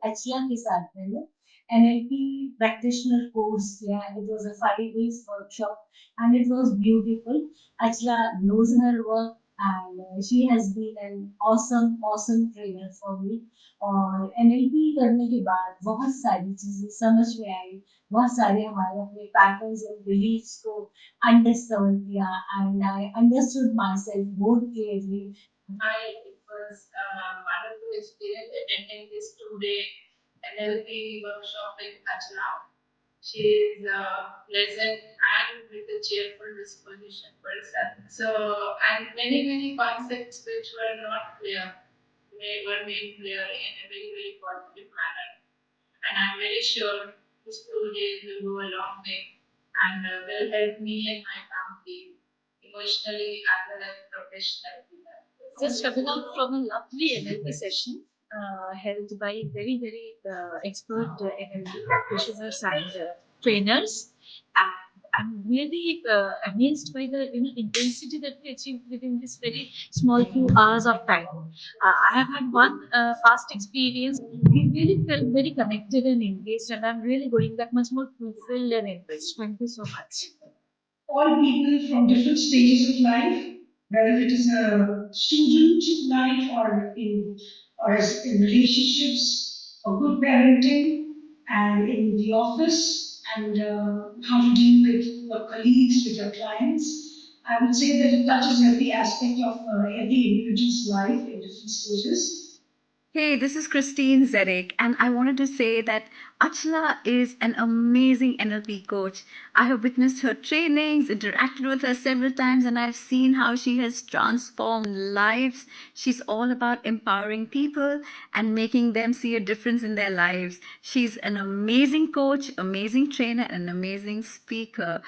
Achlaa के साथ में ना NLP practitioner course किया. It was a 5 days workshop and it was beautiful. Achlaa knows her work and she has been an awesome trainer for me. और NLP करने के बाद बहुत सारी चीजें समझ में आई, बहुत सारे हमारे अपने पैटर्न्स एंड बिलीव्स को understood, yeah, and I understood myself more clearly. It was wonderful experience attending this 2 day NLP workshop in Achlaa. She is pleasant and with a cheerful disposition person. So, and many concepts which were not clear, they were made clear in a very positive manner. And I'm very sure this 2 days will go a long way and will help me and my family emotionally as well as professionally. Just coming out from a lovely NLP session held by very expert NLP practitioners and trainers. And I'm really amazed by the intensity that we achieved within this very small few hours of time. I have had one past experience. We really felt very connected and engaged, and I'm really going back much more fulfilled and enriched. Thank you so much. All people from different stages of life, whether it is a student life or in relationships, or good parenting, and in the office, and how to deal with your colleagues, with your clients. I would say that it touches every aspect of every individual's life in different stages. Hey, this is Christine Zedek, and I wanted to say that Achlaa is an amazing NLP coach. I have witnessed her trainings, interacted with her several times, and I've seen how she has transformed lives. She's all about empowering people and making them see a difference in their lives. She's an amazing coach, amazing trainer, and an amazing speaker.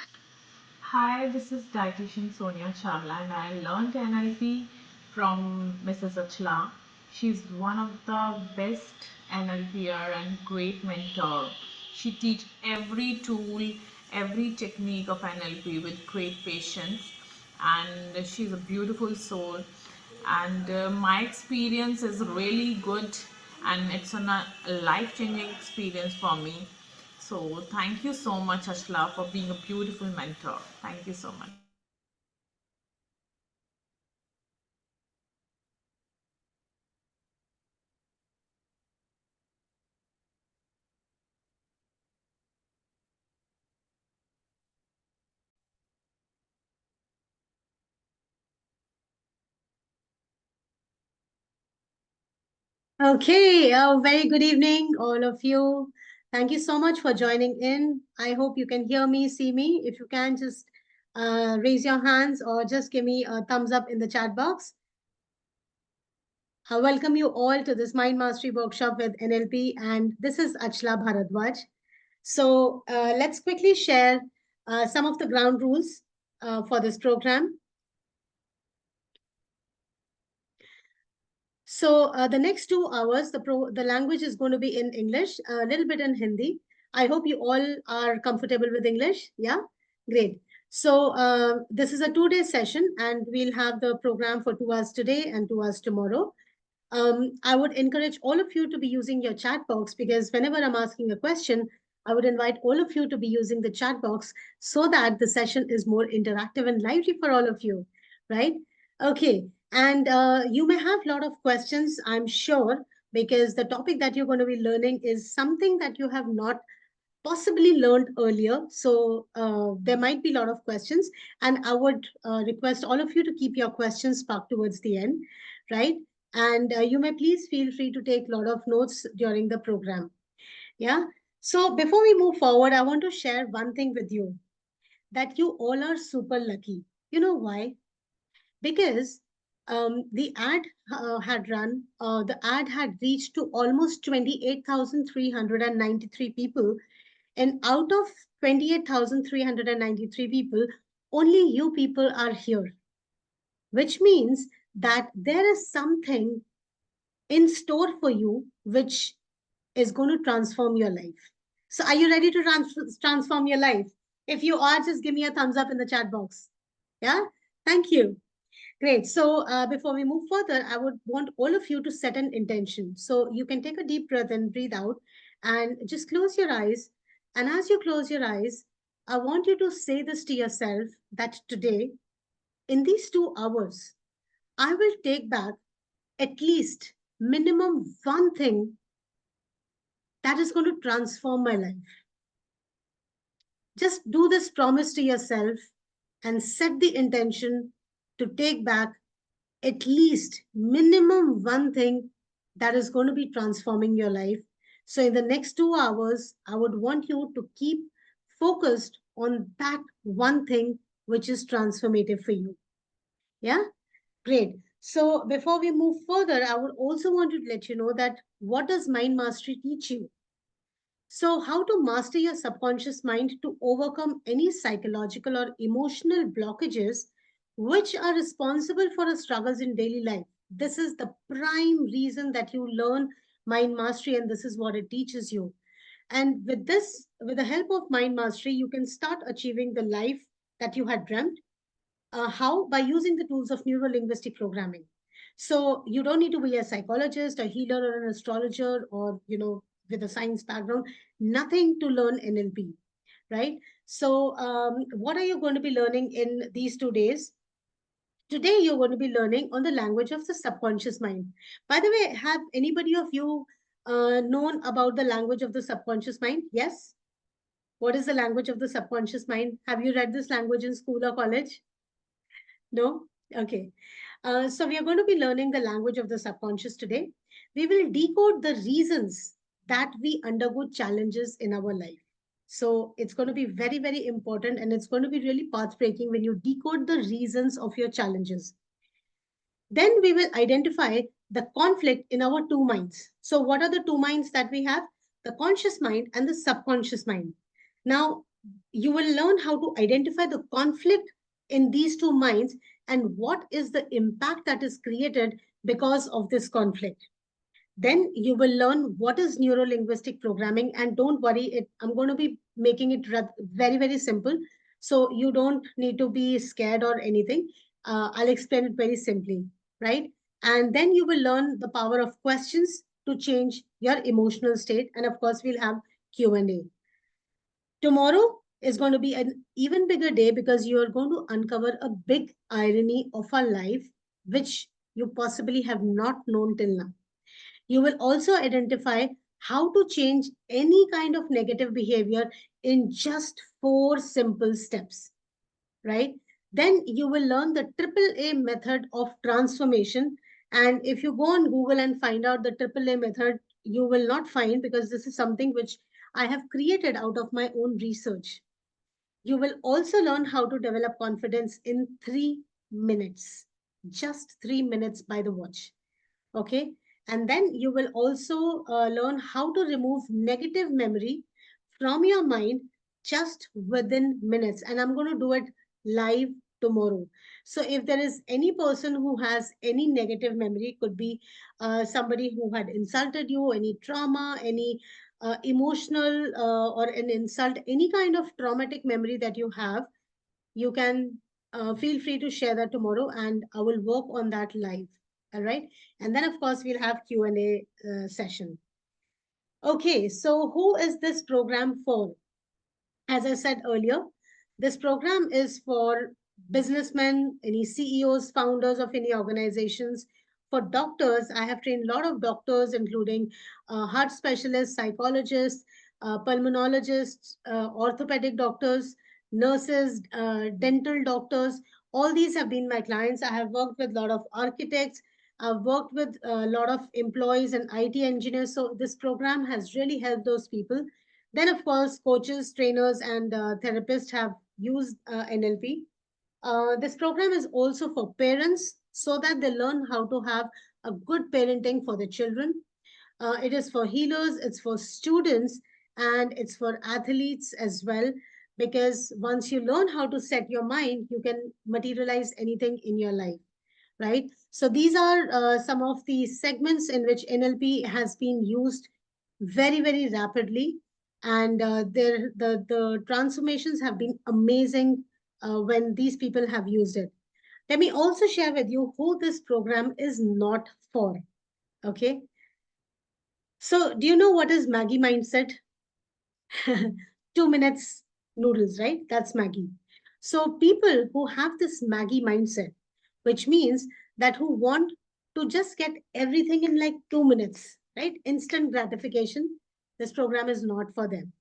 Hi, this is dietitian Sonia Chawla, and I learned NLP from Mrs. Achlaa. She's one of the best NLPer and great mentor. She teaches every tool, every technique of NLP with great patience, and she's a beautiful soul. And my experience is really good, and it's a life-changing experience for me. So thank you so much, Achlaa, for being a beautiful mentor. Thank you so much. Okay, a very good evening, all of you. Thank you so much for joining in. I hope you can hear me, see me. If you can, just raise your hands or just give me a thumbs up in the chat box. I welcome you all to this Mind Mastery Workshop with NLP, and this is Achlaa Bharaddwaj. So let's quickly share some of the ground rules for this program. So the next 2 hours, the language is going to be in English, a little bit in Hindi. I hope you all are comfortable with English. Yeah, great. So this is a 2-day session, and we'll have the program for 2 hours today and 2 hours tomorrow. I would encourage all of you to be using your chat box, because whenever I'm asking a question, I would invite all of you to be using the chat box so that the session is more interactive and lively for all of you, right? Okay, and you may have a lot of questions, I'm sure, because the topic that you're going to be learning is something that you have not possibly learned earlier. So there might be a lot of questions, and I would request all of you to keep your questions parked towards the end, right? And you may please feel free to take a lot of notes during the program. Yeah. So before we move forward, I want to share one thing with you, that you all are super lucky. You know why? Because the ad the ad had reached to almost 28,393 people. And out of 28,393 people, only you people are here, which means that there is something in store for you which is going to transform your life. So, are you ready to transform your life? If you are, just give me a thumbs up in the chat box. Yeah, thank you. Great. So before we move further, I would want all of you to set an intention. So you can take a deep breath in, breathe out, and just close your eyes. And as you close your eyes, I want you to say this to yourself that today, in these 2 hours, I will take back at least minimum one thing that is going to transform my life. Just do this promise to yourself and set the intention to take back at least minimum one thing that is going to be transforming your life. So in the next 2 hours, I would want you to keep focused on that one thing which is transformative for you. Yeah, great. So before we move further, I would also want to let you know that what does mind mastery teach you? So, how to master your subconscious mind to overcome any psychological or emotional blockages which are responsible for our struggles in daily life. This is the prime reason that you learn mind mastery, and this is what it teaches you. And with this, with the help of mind mastery, you can start achieving the life that you had dreamt. How? By using the tools of neuro-linguistic programming. So you don't need to be a psychologist, a healer, or an astrologer, or with a science background. Nothing to learn NLP, right? So what are you going to be learning in these 2 days? Today you're going to be learning on the language of the subconscious mind. By the way, have anybody of you known about the language of the subconscious mind? Yes. What is the language of the subconscious mind? Have you read this language in school or college? No? Okay. So we are going to be learning the language of the subconscious today. We will decode the reasons that we undergo challenges in our life. So it's going to be very, very important, and it's going to be really path breaking when you decode the reasons of your challenges. Then we will identify the conflict in our two minds. So, what are the two minds that we have? The conscious mind and the subconscious mind. Now, you will learn how to identify the conflict in these two minds and what is the impact that is created because of this conflict. Then you will learn what is neuro-linguistic programming, and don't worry, I'm going to be making it very, very simple. So you don't need to be scared or anything. I'll explain it very simply, right? And then you will learn the power of questions to change your emotional state. And of course, we'll have Q&A. Tomorrow is going to be an even bigger day because you are going to uncover a big irony of our life, which you possibly have not known till now. You will also identify how to change any kind of negative behavior in just 4 simple steps, right? Then you will learn the triple A method of transformation. And if you go on Google and find out the triple A method, you will not find, because this is something which I have created out of my own research. You will also learn how to develop confidence in 3 minutes, just 3 minutes by the watch. Okay. And then you will also learn how to remove negative memory from your mind just within minutes. And I'm going to do it live tomorrow. So if there is any person who has any negative memory, could be somebody who had insulted you, any trauma, any emotional or an insult, any kind of traumatic memory that you have, you can feel free to share that tomorrow, and I will work on that live. All right. And then of course we'll have Q&A session. Okay, so who is this program for? As I said earlier, this program is for businessmen, any CEOs, founders of any organizations. For doctors, I have trained a lot of doctors, including heart specialists, psychologists, pulmonologists, orthopedic doctors, nurses, dental doctors. All these have been my clients. I have worked with a lot of architects. I've worked with a lot of employees and IT engineers. So this program has really helped those people. Then, of course, coaches, trainers, and therapists have used NLP. This program is also for parents so that they learn how to have a good parenting for the children. It is for healers, it's for students, and it's for athletes as well. Because once you learn how to set your mind, you can materialize anything in your life, right? So these are some of the segments in which NLP has been used very, very rapidly. And the transformations have been amazing when these people have used it. Let me also share with you who this program is not for. Okay. So, do you know what is Maggie mindset? 2 minutes noodles, right? That's Maggie. So, people who have this Maggie mindset, which means that who want to just get everything in like 2 minutes, right? Instant gratification, this program is not for them.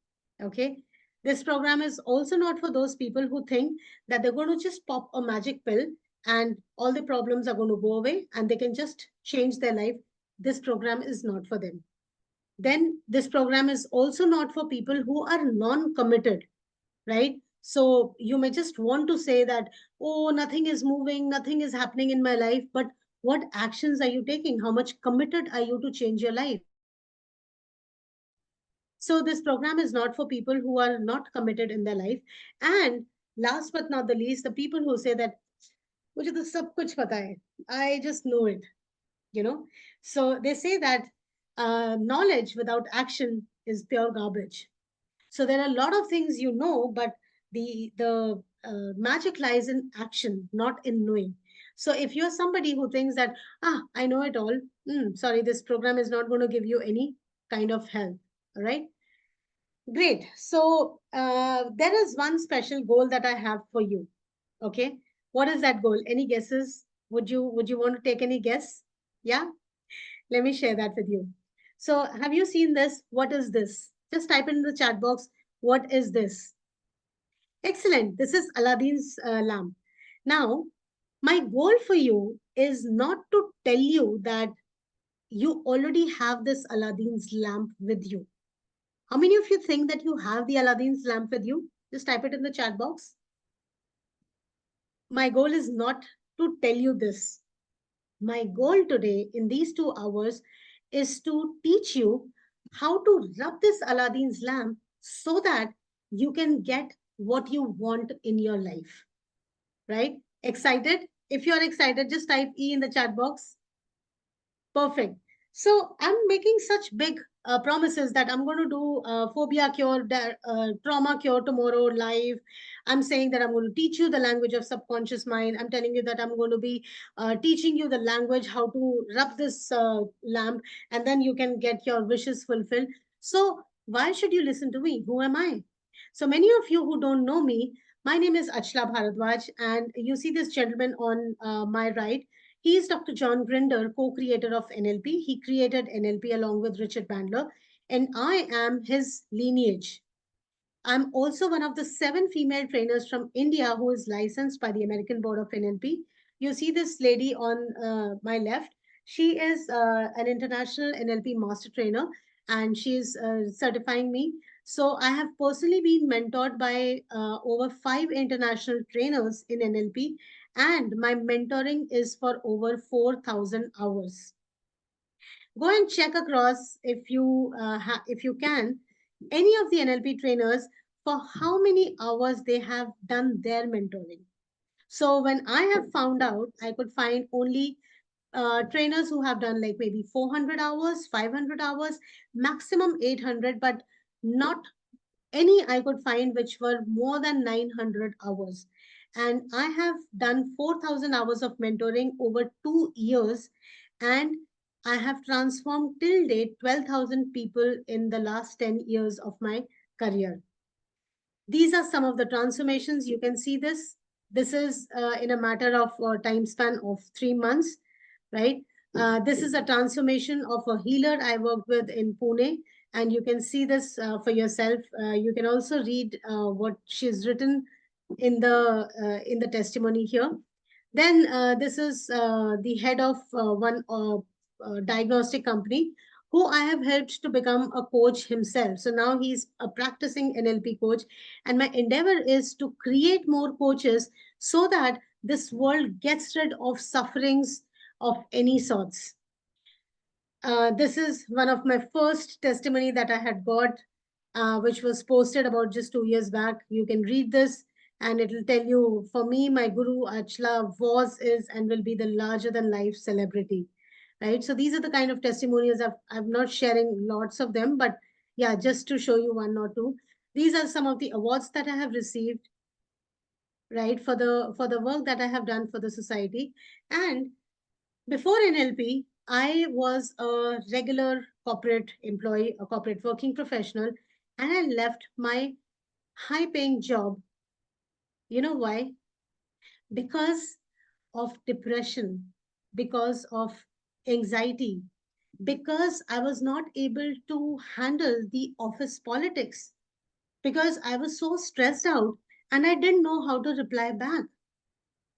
Okay. This program is also not for those people who think that they're going to just pop a magic pill and all the problems are going to go away and they can just change their life. This program is not for them. Then this program is also not for people who are non-committed, right? So you may just want to say that, oh, nothing is moving, nothing is happening in my life, but what actions are you taking? How much committed are you to change your life? So this program is not for people who are not committed in their life. And last but not the least, the people who say that मुझे तो सब कुछ पता है, I just know it, you know. So they say that knowledge without action is pure garbage. So there are a lot of things you know, but the magic lies in action, not in knowing. So if you're somebody who thinks that I know it all, sorry, this program is not going to give you any kind of help. All right, great. So there is one special goal that I have for you. Okay, what is that goal? Any guesses? Would you want to take any guess? Yeah, let me share that with you. So have you seen this? What is this? Just type in the chat box. What is this? Excellent. This is Aladdin's lamp. Now, my goal for you is not to tell you that you already have this Aladdin's lamp with you. How many of you think that you have the Aladdin's lamp with you? Just type it in the chat box. My goal is not to tell you this. My goal today in these 2 hours is to teach you how to rub this Aladdin's lamp so that you can get what you want in your life. Right? Excited? If you're excited, just type E in the chat box. Perfect. So I'm making such big promises that I'm going to do phobia cure, trauma cure tomorrow live. I'm saying that I'm going to teach you the language of subconscious mind. I'm telling you that I'm going to be teaching you the language, how to rub this lamp, and then you can get your wishes fulfilled. So why should you listen to me? Who am I? So many of you who don't know me, my name is Achlaa Bharaddwaj, and you see this gentleman on my right. He is Dr. John Grinder, co-creator of NLP. He created NLP along with Richard Bandler, and I am his lineage. I'm also one of the 7 female trainers from India who is licensed by the American Board of NLP. You see this lady on my left. She is an international NLP master trainer and she is certifying me. So I have personally been mentored by over 5 international trainers in NLP, and my mentoring is for over 4,000 hours. Go and check across if you can any of the NLP trainers for how many hours they have done their mentoring. So when I have found out, I could find only trainers who have done like maybe 400 hours, 500 hours, maximum 800, but not any I could find which were more than 900 hours. And I have done 4,000 hours of mentoring over 2 years, and I have transformed till date 12,000 people in the last 10 years of my career. These are some of the transformations. You can see this. This is in a matter of time span of 3 months, right? This is a transformation of a healer I worked with in Pune, and you can see this for yourself. You can also read what she's written in the testimony here. Then this is the head of one diagnostic company who I have helped to become a coach himself. So now he's a practicing NLP coach, and my endeavor is to create more coaches so that this world gets rid of sufferings of any sorts. This is one of my first testimony that I had got, which was posted about just 2 years back. You can read this and it will tell you, for me, my guru Achlaa was, is, and will be the larger than life celebrity. Right. So these are the kind of testimonials I'm not sharing lots of them, but yeah, just to show you one or two. These are some of the awards that I have received. right, for the work that I have done for the society. And before NLP, I was a regular corporate employee, a corporate working professional, and I left my high paying job. You know why? Because of depression, because of anxiety, because I was not able to handle the office politics, because I was so stressed out and I didn't know how to reply back.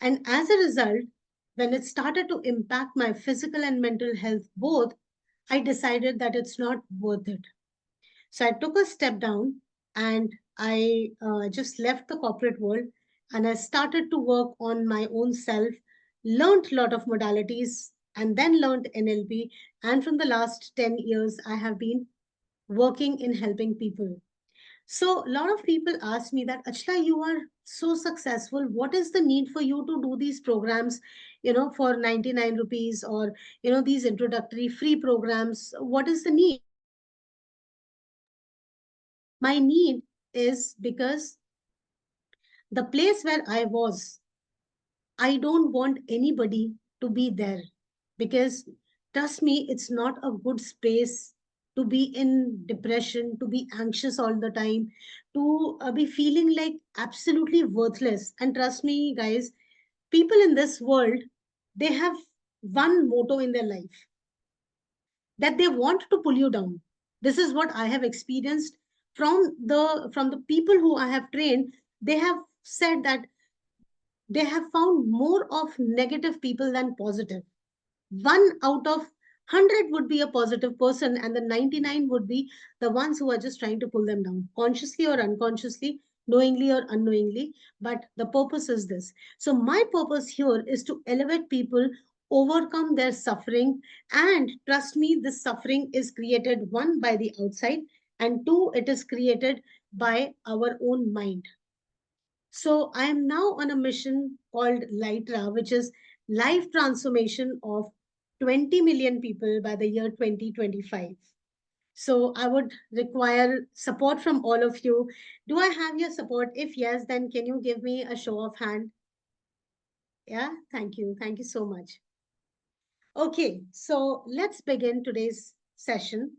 And as a result, when it started to impact my physical and mental health both, I decided that it's not worth it. So I took a step down and I just left the corporate world and I started to work on my own self, learned a lot of modalities, and then learned NLP. And from the last 10 years, I have been working in helping people. So a lot of people ask me that, Achla, you are so successful. What is the need for you to do these programs, for 99 rupees, or, these introductory free programs? What is the need? My need is because the place where I was, I don't want anybody to be there, because trust me, it's not a good space to be in depression, to be anxious all the time, to be feeling like absolutely worthless. And trust me, guys, people in this world, they have one motto in their life, that they want to pull you down. This is what I have experienced from the people who I have trained. They have said that they have found more of negative people than positive. One out of 100 would be a positive person, and the 99 would be the ones who are just trying to pull them down, consciously or unconsciously, knowingly or unknowingly. But the purpose is this. So my purpose here is to elevate people, overcome their suffering. And trust me, this suffering is created, one, by the outside, and two, it is created by our own mind. So I am now on a mission called LITRA, which is life transformation of 20 million people by the year 2025. So I would require support from all of you. Do I have your support? If yes, then can you give me a show of hand? Yeah, thank you. Thank you so much. Okay, so let's begin today's session.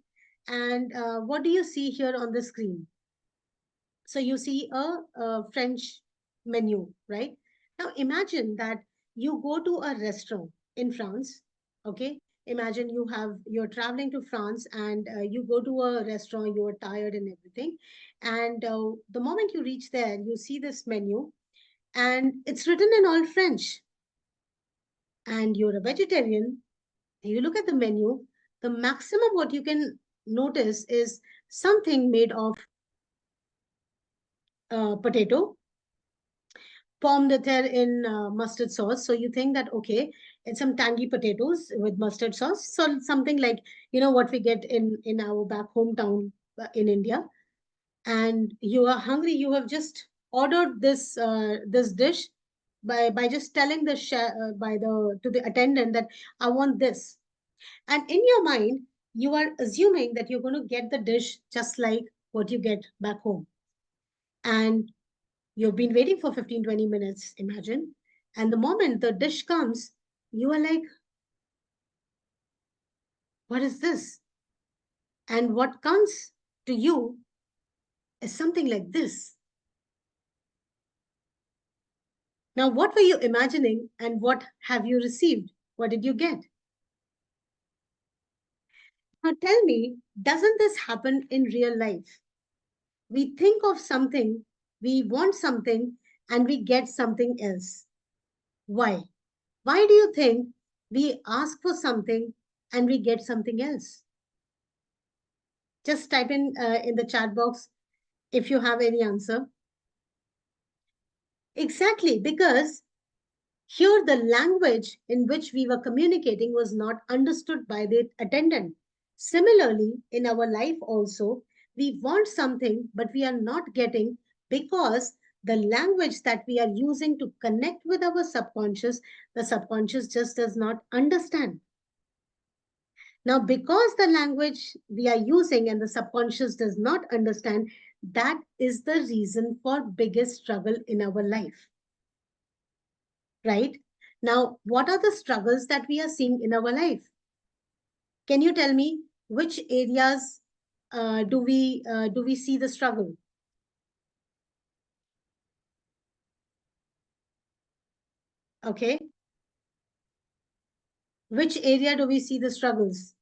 And what do you see here on the screen? So you see a French menu, right? Now imagine that you go to a restaurant in France, okay? Imagine you're traveling to France and you go to a restaurant, you're tired and everything. And the moment you reach there, you see this menu and it's written in all French. And you're a vegetarian, you look at the menu, the maximum what you can notice is something made of potato, pomme de terre in mustard sauce. So you think that, okay, it's some tangy potatoes with mustard sauce. So something like, what we get in our back hometown in India. And you are hungry. You have just ordered this dish by just telling the by the to the attendant that I want this. And in your mind, you are assuming that you're going to get the dish just like what you get back home. And you've been waiting for 15, 20 minutes, imagine. And the moment the dish comes, you are like, what is this? And what comes to you is something like this. Now, what were you imagining and what have you received? What did you get? Now, tell me, doesn't this happen in real life? We think of something, we want something, and we get something else. Why? Why do you think we ask for something and we get something else? Just type in the chat box if you have any answer. Exactly, because here the language in which we were communicating was not understood by the attendant. Similarly, in our life also, we want something, but we are not getting because the language that we are using to connect with our subconscious, the subconscious just does not understand. Now, because the language we are using and the subconscious does not understand, that is the reason for biggest struggle in our life. right? Now, what are the struggles that we are seeing in our life? Can you tell me which areas do we see the struggle? Okay, which area do we see the struggles?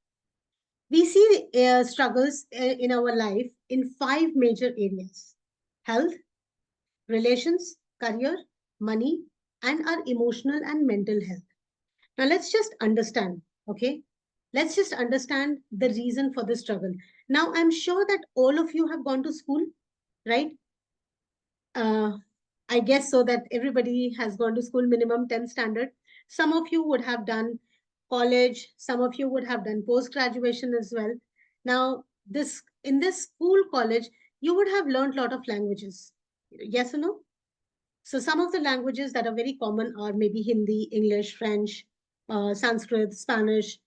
We see struggles in our life in five major areas: health, relations, career, money, and our emotional and mental health. Now, let's just understand, okay? Let's just understand the reason for the struggle. Now, I'm sure that all of you have gone to school, right? Uh, I guess so that everybody has gone to school minimum 10 standard. Some of you would have done college, some of you would have done post graduation as well. Now, this in this school college, you would have learned a lot of languages. Yes or no? So some of the languages that are very common are maybe Hindi, English, French, Sanskrit, Spanish.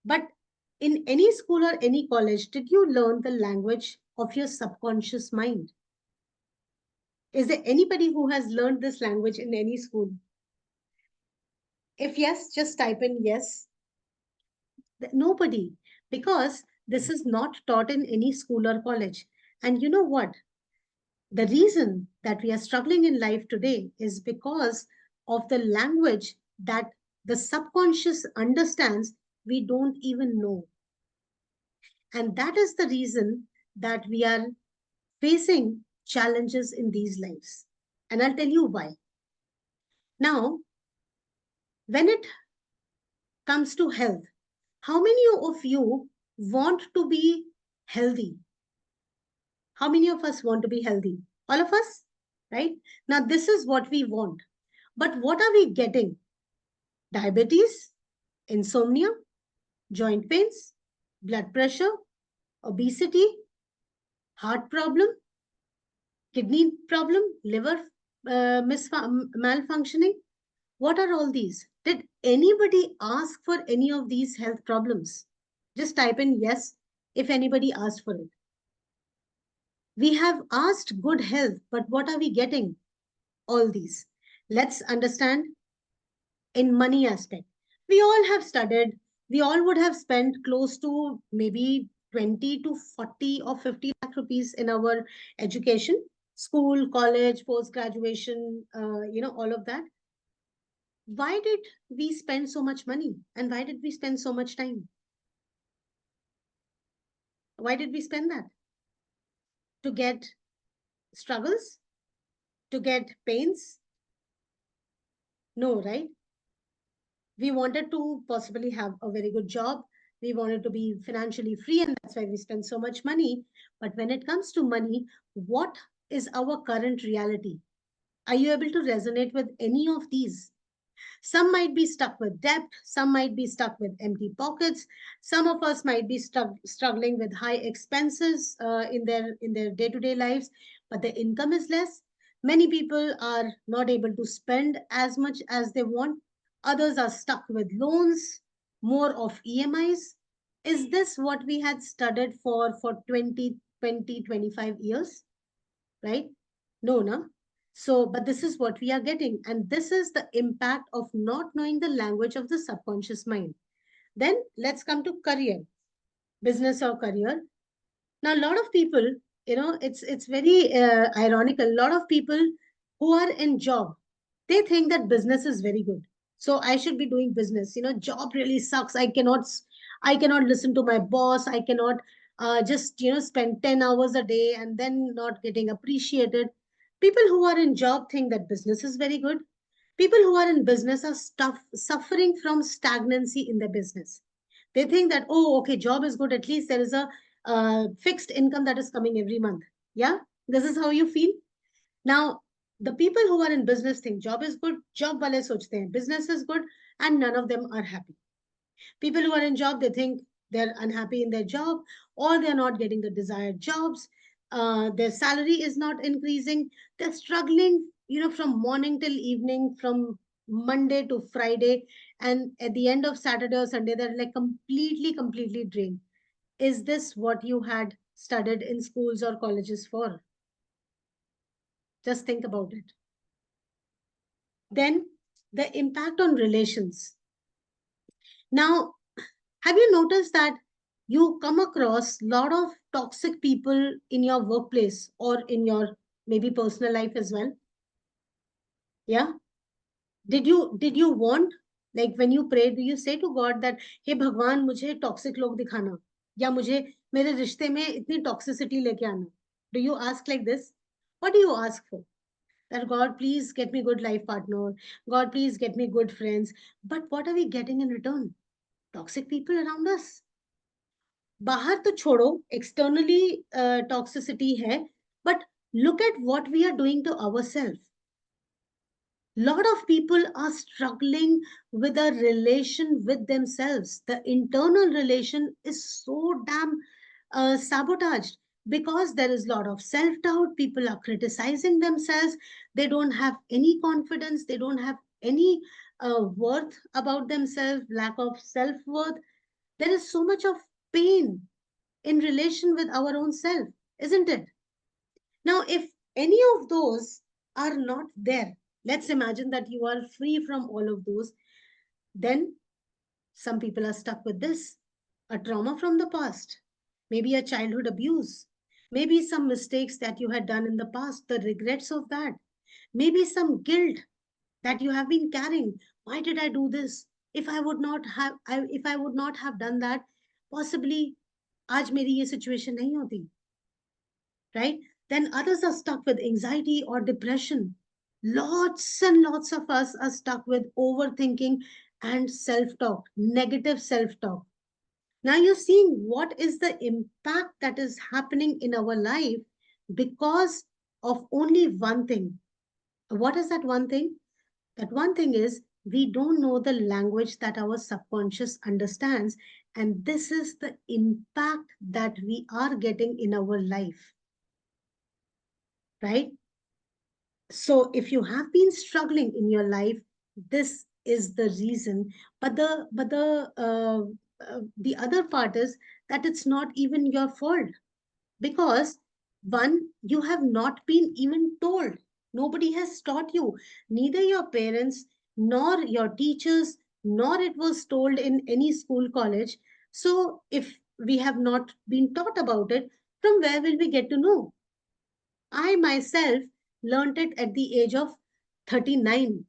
But in any school or any college, did you learn the language of your subconscious mind? Is there anybody who has learned this language in any school? If yes, just type in yes. Nobody, because this is not taught in any school or college. And you know what? The reason that we are struggling in life today is because of the language that the subconscious understands, we don't even know. And that is the reason that we are facing challenges in these lives. And I'll tell you why. Now, when it comes to health, how many of you want to be healthy? How many of us want to be healthy? All of us, right? Now, this is what we want. But what are we getting? Diabetes, insomnia, joint pains, blood pressure, obesity, heart problem, kidney problem, liver malfunctioning. What are all these? Did anybody ask for any of these health problems? Just type in yes if anybody asked for it. We have asked good health, but what are we getting? All these. Let's understand in money aspect. We all have studied, we all would have spent close to maybe 20 to 40 or 50 lakh rupees in our education, school, college, post graduation, all of that. Why did we spend so much money and why did we spend so much time? Why did we spend that? To get struggles? To get pains? No, right? We wanted to possibly have a very good job. We wanted to be financially free, and that's why we spend so much money. But when it comes to money, what is our current reality? Are you able to resonate with any of these? Some might be stuck with debt, some might be stuck with empty pockets, some of us might be struggling with high expenses in their day-to-day lives, but the income is less. Many people are not able to spend as much as they want. Others are stuck with loans, more of EMIs. Is this what we had studied for 25 years? Right? No, no. So, but this is what we are getting. And this is the impact of not knowing the language of the subconscious mind. Then let's come to career, business or career. Now, a lot of people, it's very ironical. A lot of people who are in job, they think that business is very good. So I should be doing business. Job really sucks. I cannot listen to my boss. I cannot just spend 10 hours a day and then not getting appreciated. People who are in job think that business is very good. People who are in business are suffering from stagnancy in their business. They think that, oh, okay, job is good. At least there is a fixed income that is coming every month. Yeah, this is how you feel. Now, the people who are in business think job is good, job wale sochte hain, business is good, and none of them are happy. People who are in job, they think they're unhappy in their job or they're not getting the desired jobs. Their salary is not increasing. They're struggling, from morning till evening, from Monday to Friday. And at the end of Saturday or Sunday, they're like completely drained. Is this what you had studied in schools or colleges for? Just think about it. Then the impact on relations. Now, have you noticed that you come across a lot of toxic people in your workplace or in your maybe personal life as well? Yeah. Did you want, like when you pray, do you say to God that, hey भगवान मुझे toxic लोग दिखाना, या मुझे मेरे रिश्ते में इतनी toxicity लेके आना? Do you ask like this? What do you ask for? That God, please get me good life partner. God, please get me good friends. But what are we getting in return? Toxic people around us. बाहर तो छोड़ो, externally toxicity है, but look at what we are doing to ourselves. Lot of people are struggling with a relation with themselves. The internal relation is so damn sabotaged because there is a lot of self doubt. People are criticizing themselves. They don't have any confidence. They don't have any worth about themselves, lack of self worth. There is so much of pain in relation with our own self, isn't it? Now, if any of those are not there, let's imagine that you are free from all of those, then some people are stuck with this, a trauma from the past, maybe a childhood abuse, maybe some mistakes that you had done in the past, the regrets of that, maybe some guilt that you have been carrying. Why did I do this? If I would not have done that, possibly आज मेरी ये situation नहीं होती, right? Then others are stuck with anxiety or depression. Lots and lots of us are stuck with overthinking and self talk, negative self talk. Now you're seeing what is the impact that is happening in our life because of only one thing. What is that one thing? That one thing is we don't know the language that our subconscious understands, and this is the impact that we are getting in our life, right? So if you have been struggling in your life, this is the reason. But the other part is that it's not even your fault, because one, you have not been even told. Nobody has taught you, neither your parents nor your teachers, nor it was told in any school, college. So if we have not been taught about it, from where will we get to know? I myself learned it at the age of 39.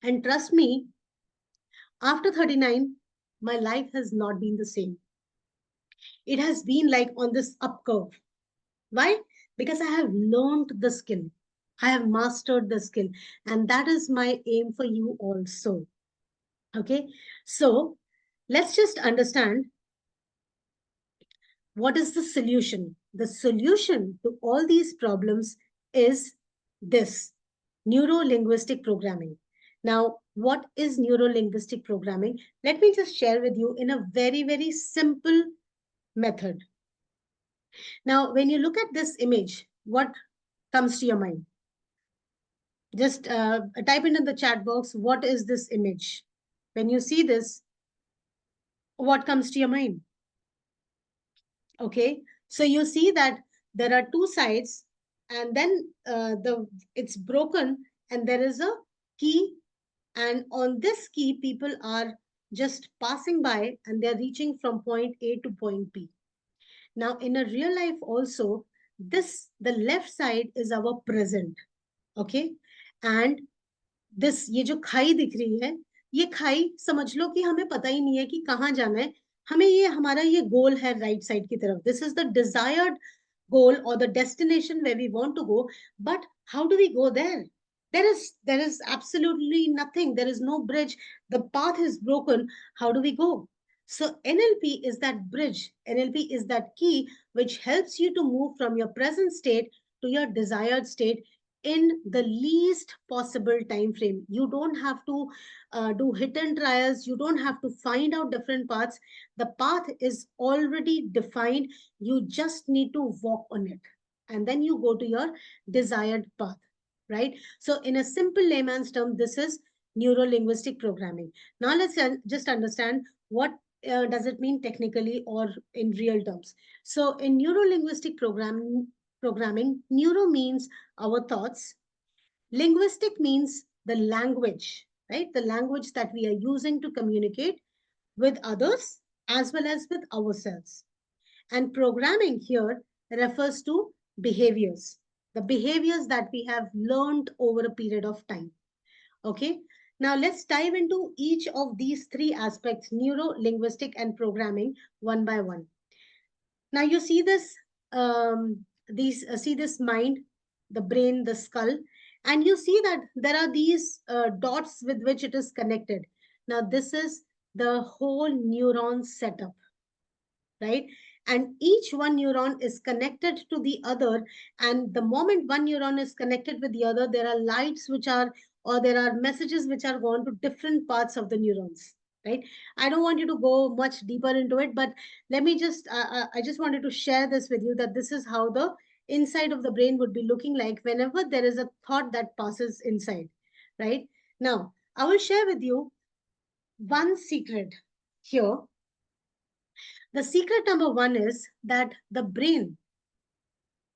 And trust me, after 39, my life has not been the same. It has been like on this up curve. Why? Because I have learned the skill. I have mastered the skill. And that is my aim for you also. Okay. So let's just understand what is the solution. The solution to all these problems is this: neuro-linguistic programming. Now, what is neuro-linguistic programming? Let me just share with you in a very, very simple method. Now, when you look at this image, what comes to your mind? Just type in the chat box, what is this image? When you see this, what comes to your mind? Okay, so you see that there are two sides, and then it's broken, and there is a key, and on this key people are just passing by and they're reaching from point A to point B. Now in a real life also, this, the left side is our present. Okay, and this, ये जो खाई दिख रही है, ये खाई समझ लो कि हमें पता ही नहीं है कि कहाँ जाना है हमें, ये हमारा ये गोल है राइट साइड की तरफ. This is the desired goal or the destination where we want to go, but how do we go there? There is absolutely nothing. There is no bridge. The path is broken. How do we go? So NLP is that bridge. NLP is that key which helps you to move from your present state to your desired state in the least possible time frame. You don't have to do hit and trials. You don't have to find out different paths. The path is already defined. You just need to walk on it, and then you go to your desired path, right? So in a simple layman's term, this is neuro-linguistic programming. Now let's just understand what does it mean technically or in real terms. So in neuro-linguistic programming, neuro means our thoughts, Linguistic means the language, right? The language that we are using to communicate with others as well as with ourselves. And programming here refers to behaviors, the behaviors that we have learned over a period of time. Okay. Now let's dive into each of these three aspects, neuro, linguistic, and programming, one by one. Now you see this, see this mind, the brain, the skull, and you see that there are these dots with which it is connected. Now this is the whole neuron setup, right? And each one neuron is connected to the other. And the moment one neuron is connected with the other, there are lights which are, or there are messages which are gone to different parts of the neurons, right? I don't want you to go much deeper into it, but let me just, I just wanted to share this with you, that this is how the inside of the brain would be looking like whenever there is a thought that passes inside, right? Now, I will share with you one secret here. The secret number one is that the brain,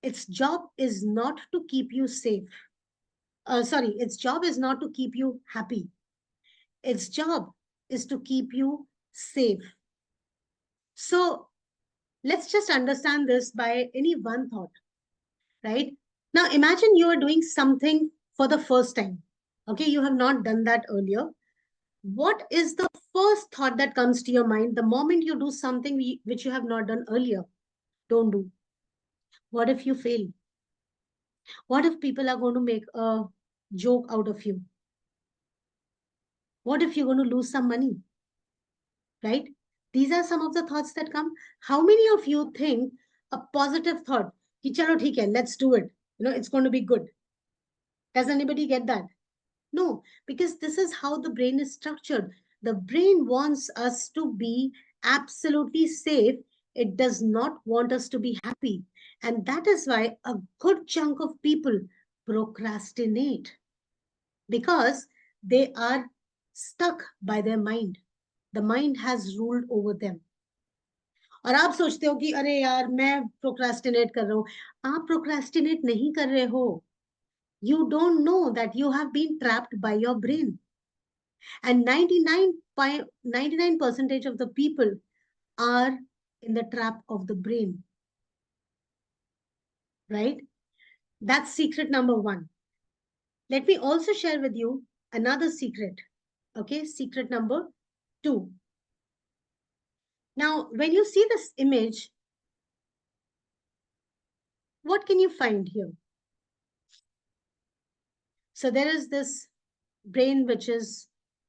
its job is not to keep you safe. Its job is not to keep you happy. Its job is to keep you safe. So let's just understand this by any one thought, right? Now imagine you are doing something for the first time. Okay, you have not done that earlier. What is the first thought that comes to your mind the moment you do something which you have not done earlier? Don't do. What if you fail? What if people are going to make a joke out of you? What if you're going to lose some money? Right? These are some of the thoughts that come. How many of you think a positive thought, ki chalo theek hai, let's do it. It's going to be good. Does anybody get that? No, because this is how the brain is structured. The brain wants us to be absolutely safe. It does not want us to be happy. And that is why a good chunk of people procrastinate, because they are stuck by their mind. The mind has ruled over them. और आप सोचते हो कि अरे यार मैं procrastinate कर रहा हूं. आप प्रोक्रास्टिनेट नहीं कर रहे हो. You don't know that you have been trapped by your brain. And 99% of the people are in the trap of the brain. Right? That's secret number one. Let me also share with you another secret. Okay, secret number two. Now, when you see this image, what can you find here? So there is this brain which is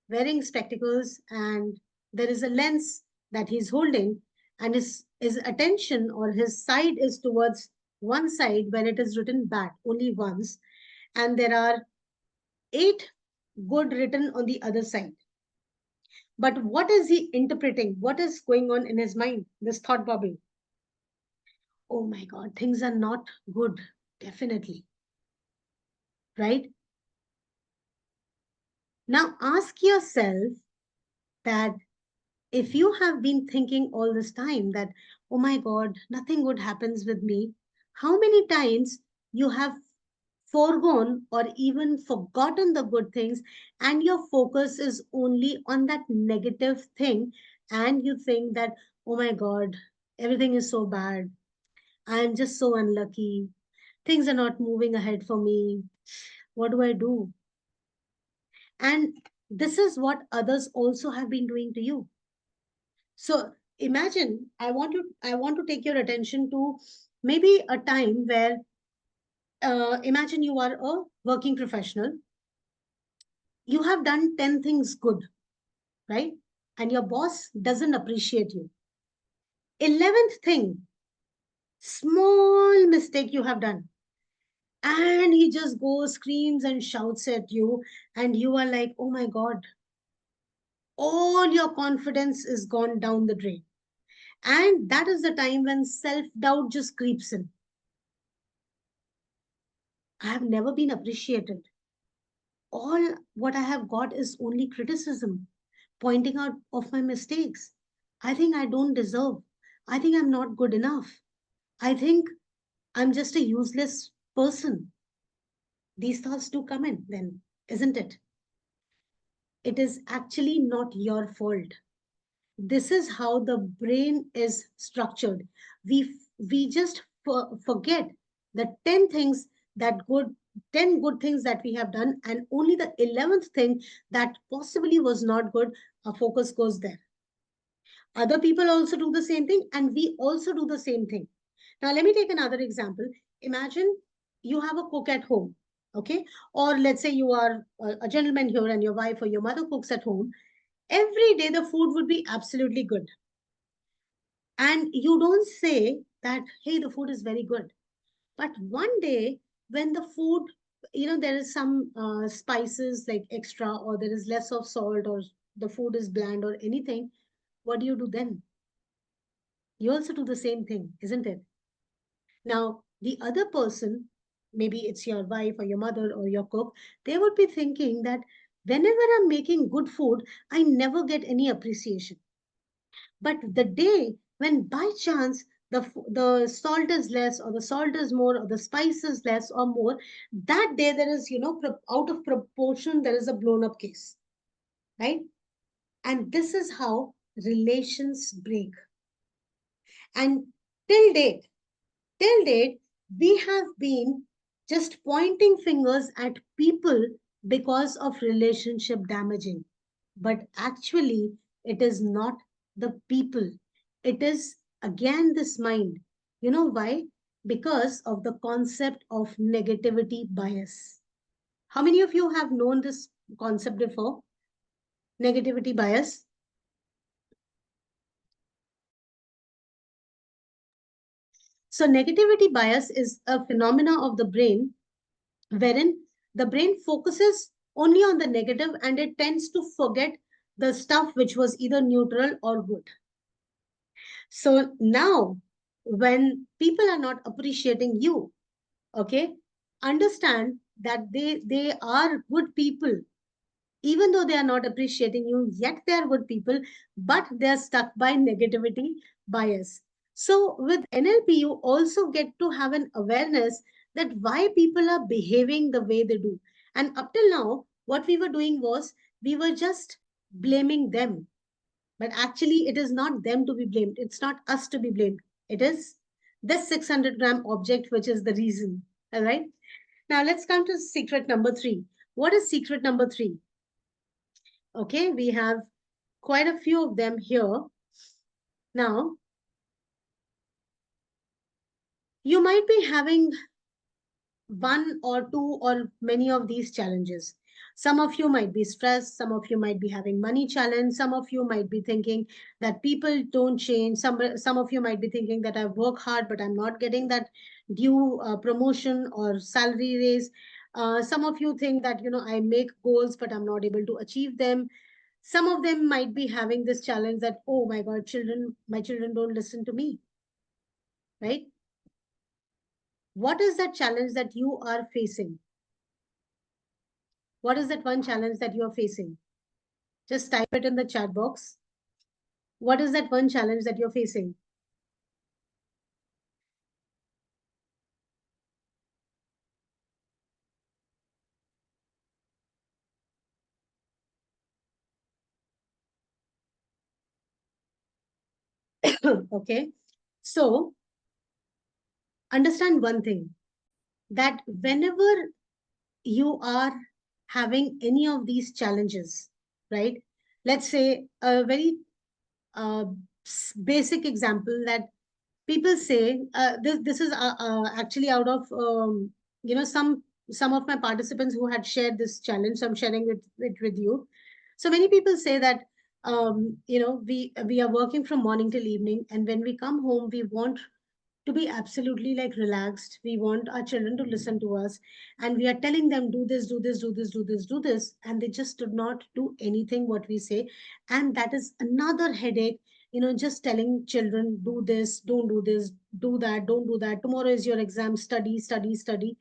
wearing spectacles, and there is a lens that he's holding, and his attention or his side is towards one side when it is written bad only once, and there are 8 good written on the other side. But what is he interpreting? What is going on in his mind? This thought bubble. Oh my God, things are not good. Definitely. Right? Now ask yourself that if you have been thinking all this time that, oh my God, nothing good happens with me, how many times you have foregone or even forgotten the good things, and your focus is only on that negative thing, and you think that, oh my God, everything is so bad. I am just so unlucky. Things are not moving ahead for me. What do I do? And this is what others also have been doing to you. So imagine, I want to take your attention to maybe a time where, imagine you are a working professional. You have done 10 things good, right? And your boss doesn't appreciate you. 11th thing, small mistake you have done. And he just goes, screams and shouts at you. And you are like, oh my God, all your confidence is gone down the drain. And that is the time when self-doubt just creeps in. I have never been appreciated. All what I have got is only criticism, pointing out of my mistakes. I think I don't deserve. I think I'm not good enough. I think I'm just a useless person. These thoughts do come in then, isn't it? It is actually not your fault. This is how the brain is structured. We just forget the 10 things that good 10 good things that we have done, and only the 11th thing that possibly was not good, our focus goes there. Other people also do the same thing, and we also do the same thing. Now, let me take another example. Imagine you have a cook at home, okay? Or let's say you are a gentleman here and your wife or your mother cooks at home. Every day, the food would be absolutely good. And you don't say that, hey, the food is very good. But one day, when the food, there is some spices like extra, or there is less of salt, or the food is bland or anything, what do you do then? You also do the same thing, isn't it? Now, the other person, maybe it's your wife or your mother or your cook, they would be thinking that whenever I'm making good food, I never get any appreciation. But the day when by chance the salt is less, or the salt is more, or the spice is less or more, that day there is, out of proportion, there is a blown up case, right? And this is how relations break. And till date, till date, we have been just pointing fingers at people because of relationship damaging. But actually, it is not the people. It is again this mind. You know why? Because of the concept of negativity bias. How many of you have known this concept before? Negativity bias. So, negativity bias is a phenomena of the brain wherein the brain focuses only on the negative, and it tends to forget the stuff which was either neutral or good. So now, when people are not appreciating you, okay, understand that they are good people. Even though they are not appreciating you, yet they are good people, but they are stuck by negativity bias. So with NLP, you also get to have an awareness that why people are behaving the way they do. And up till now, what we were doing was we were just blaming them. But actually, it is not them to be blamed. It's not us to be blamed. It is this 600-gram object, which is the reason. All right. Now let's come to secret number 3. What is secret number 3? Okay, we have quite a few of them here. Now, you might be having one or two or many of these challenges. Some of you might be stressed, some of you might be having money challenge, some of you might be thinking that people don't change, some of you might be thinking that I work hard but I'm not getting that due promotion or salary raise. Some of you think that I make goals but I'm not able to achieve them. Some of them might be having this challenge that, oh my god, my children don't listen to me, right? What is that challenge that you are facing? What is that one challenge that you are facing? Just type it in the chat box. What is that one challenge that you're facing? Okay. So understand one thing, that whenever you are having any of these challenges, right? Let's say a very uh, basic example that people say, this is actually out of some of my participants who had shared this challenge, so I'm sharing it with you. So many people say that we are working from morning till evening, and when we come home we want to be absolutely like relaxed. We want our children to listen to us, and we are telling them, do this, do this, do this, do this, do this, and they just do not do anything what we say. And that is another headache. Just telling children, do this, don't do this, do that, don't do that, tomorrow is your exam, study, study, study,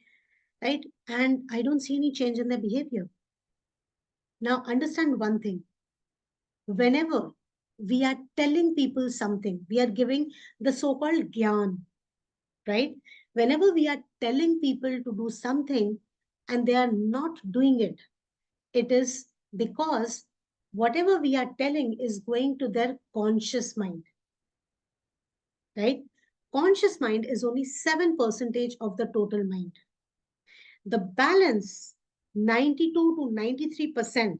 right? And I don't see any change in their behavior. Now understand one thing, whenever we are telling people something, we are giving the so-called gyan, right? Whenever we are telling people to do something, and they are not doing it, it is because whatever we are telling is going to their conscious mind, right? Conscious mind is only 7% of the total mind. The balance, 92 to 93%,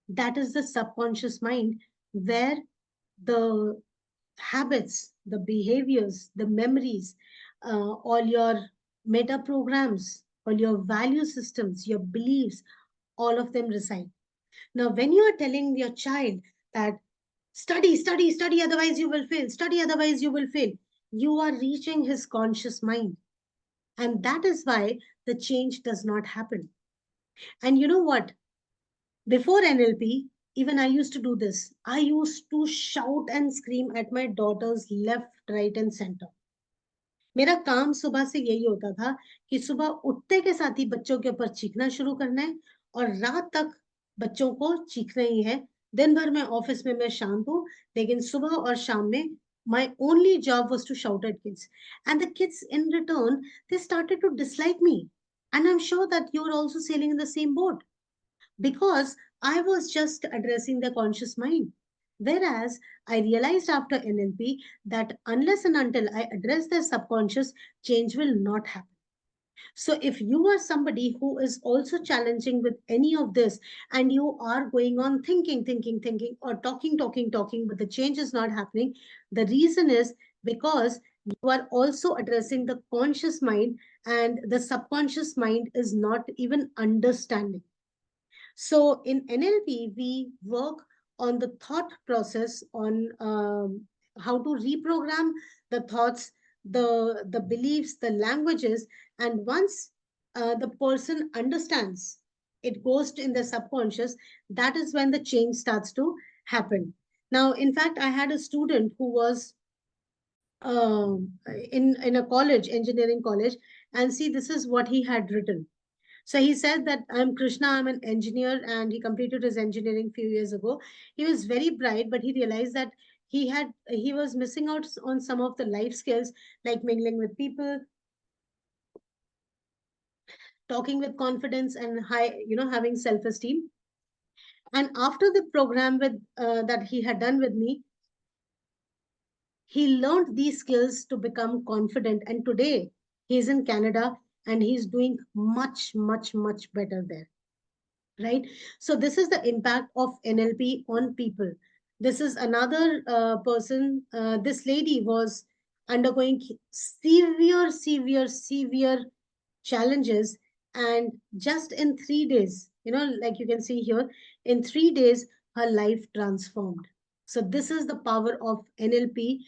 that is the subconscious mind, where the habits, the behaviors, the memories, all your meta programs, all your value systems, your beliefs, all of them reside. Now, when you are telling your child that study, study, study, otherwise you will fail, study, otherwise you will fail, you are reaching his conscious mind. And that is why the change does not happen. And you know what? Before NLP, even I used to do this. I used to shout and scream at my daughters left, right, and center. मेरा काम सुबह से यही होता था कि सुबह उठते के साथ ही बच्चों के ऊपर चीखना शुरू करना है और रात तक बच्चों को चीखना ही है. दिन भर में ऑफिस में मैं शांत हूँ, लेकिन सुबह और शाम में my only job was to shout at kids. And the kids in return, they started to dislike me. And I'm sure that you're also sailing in the same boat, because I was just addressing the conscious mind. Whereas I realized after NLP that unless and until I address the subconscious, change will not happen. So if you are somebody who is also challenging with any of this, and you are going on thinking, thinking, thinking, or talking, talking, talking, but the change is not happening, the reason is because you are also addressing the conscious mind, and the subconscious mind is not even understanding. So in NLP, we work on the thought process, on how to reprogram the thoughts, the beliefs, the languages, and once the person understands, it goes in the subconscious. That is when the change starts to happen. Now, in fact, I had a student who was in a college, engineering college, and see, this is what he had written. So he said that I'm Krishna, I'm an engineer, and he completed his engineering few years ago. He was very bright, but he realized that he was missing out on some of the life skills, like mingling with people, talking with confidence, and high, having self-esteem. And after the program with that he had done with me, he learned these skills to become confident. And today he's in Canada and he's doing much, much, much better there. Right? So this is the impact of NLP on people. This is another person. This lady was undergoing severe, severe, severe challenges, and just in 3 days, like you can see here, in 3 days, her life transformed. So this is the power of NLP.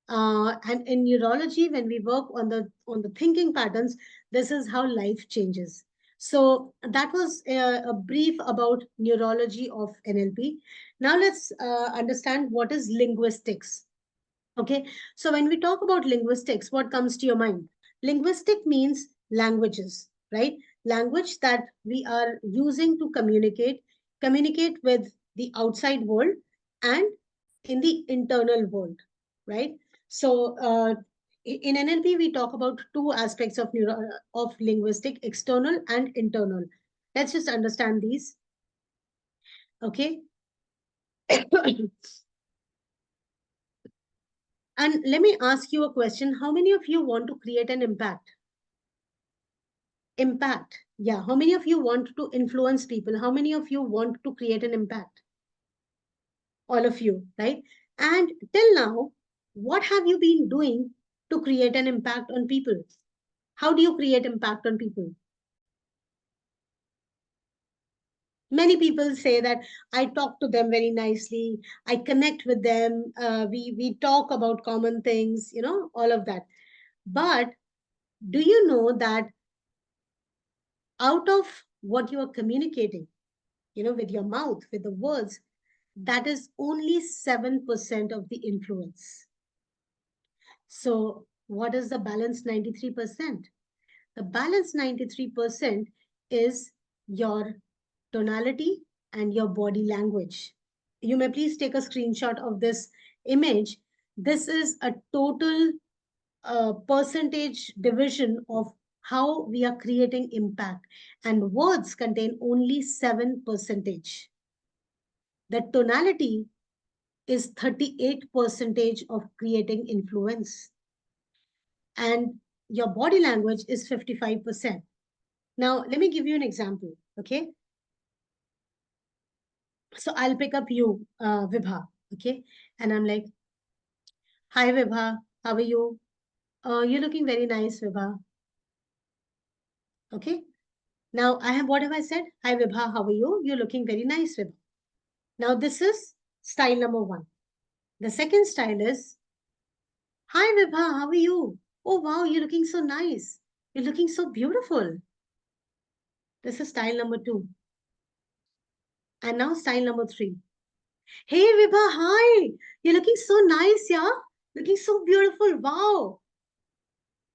And in neurology, when we work on the thinking patterns, this is how life changes. So that was a brief about neurology of NLP. Now let's understand what is linguistics. Okay, so when we talk about linguistics, what comes to your mind? Linguistic means languages, right? Language that we are using to communicate with the outside world and in the internal world, right? So in NLP, we talk about two aspects of linguistic: external and internal. Let's just understand these. Okay. And let me ask you a question. How many of you want to create an impact? Impact. Yeah. How many of you want to influence people? How many of you want to create an impact? All of you, right? And till now, what have you been doing to create an impact on people? How do you create impact on people? Many people say that I talk to them very nicely, I connect with them, we talk about common things, all of that. But do you know that out of what you are communicating, with your mouth, with the words, that is only 7% of the influence. So what is the balance 93%? The balance 93% is your tonality and your body language. You may please take a screenshot of this image. This is a total percentage division of how we are creating impact. And words contain only 7%. The tonality is 38% of creating influence. And your body language is 55%. Now, let me give you an example. Okay. So I'll pick up you, Vibha. Okay. And I'm like, hi, Vibha. How are you? You're looking very nice, Vibha. Okay. Now, what have I said? Hi, Vibha. How are you? You're looking very nice, Vibha. Now, this is style number one. The second style is, hi, Vibha. How are you? Oh, wow. You're looking so nice. You're looking so beautiful. This is style number two. And now style number three. Hey, Vibha. Hi. You're looking so nice, yeah? Looking so beautiful. Wow.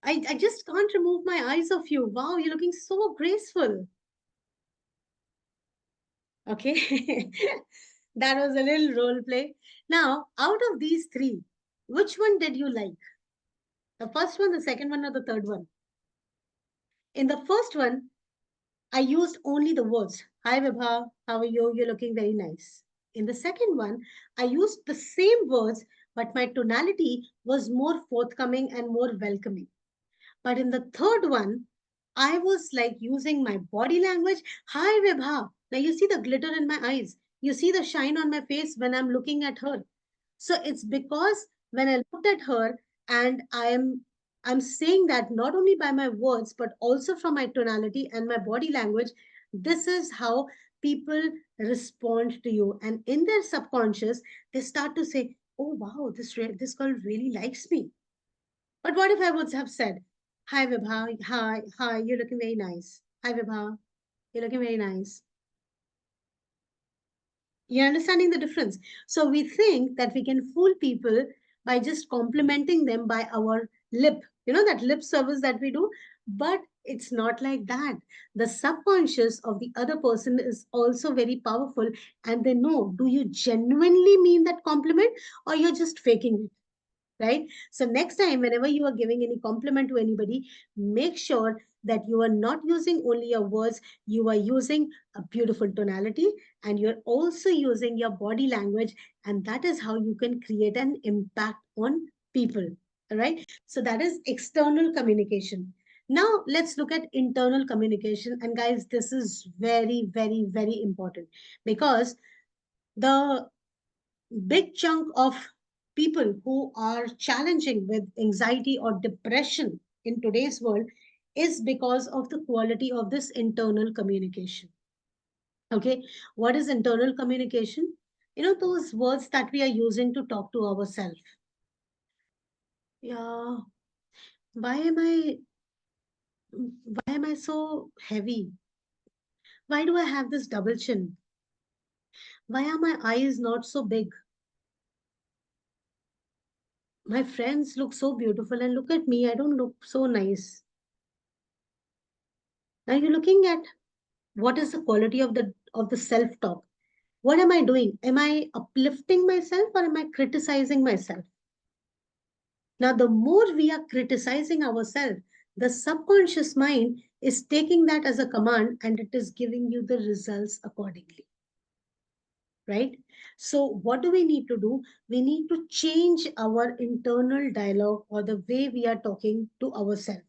I just can't remove my eyes off you. Wow, you're looking so graceful. Okay. That was a little role play. Now, out of these three, which one did you like? The first one, the second one, or the third one? In the first one, I used only the words, hi Vibha, how are you? You're looking very nice. In the second one, I used the same words, but my tonality was more forthcoming and more welcoming. But in the third one, I was like using my body language. Hi, Vibha. Now you see the glitter in my eyes. You see the shine on my face when I'm looking at her. So it's because when I looked at her and I'm saying that not only by my words, but also from my tonality and my body language, this is how people respond to you. And in their subconscious, they start to say, oh wow, this girl really likes me. But what if I would have said, hi Vibha, hi, you're looking very nice. Hi Vibha, you're looking very nice. You're understanding the difference. So we think that we can fool people by just complimenting them by our lip, that lip service that we do. But it's not like that. The subconscious of the other person is also very powerful, and they know, do you genuinely mean that compliment or you're just faking it? Right? So next time, whenever you are giving any compliment to anybody, make sure that you are not using only your words, you are using a beautiful tonality and you're also using your body language. And that is how you can create an impact on people. All right. So that is external communication. Now let's look at internal communication. And guys, this is very, very, very important because the big chunk of people who are challenging with anxiety or depression in today's world is because of the quality of this internal communication. Okay, what is internal communication? Those words that we are using to talk to ourselves. Yeah, why am I why am I so heavy? Why do I have this double chin? Why are my eyes not so big? My friends look so beautiful and look at me, I don't look so nice. Now you're looking at what is the quality of the self talk. What am I doing? Am I uplifting myself or am I criticizing myself? Now the more we are criticizing ourselves, the subconscious mind is taking that as a command and it is giving you the results accordingly, right? So what do we need to do? We need to change our internal dialogue or the way we are talking to ourselves.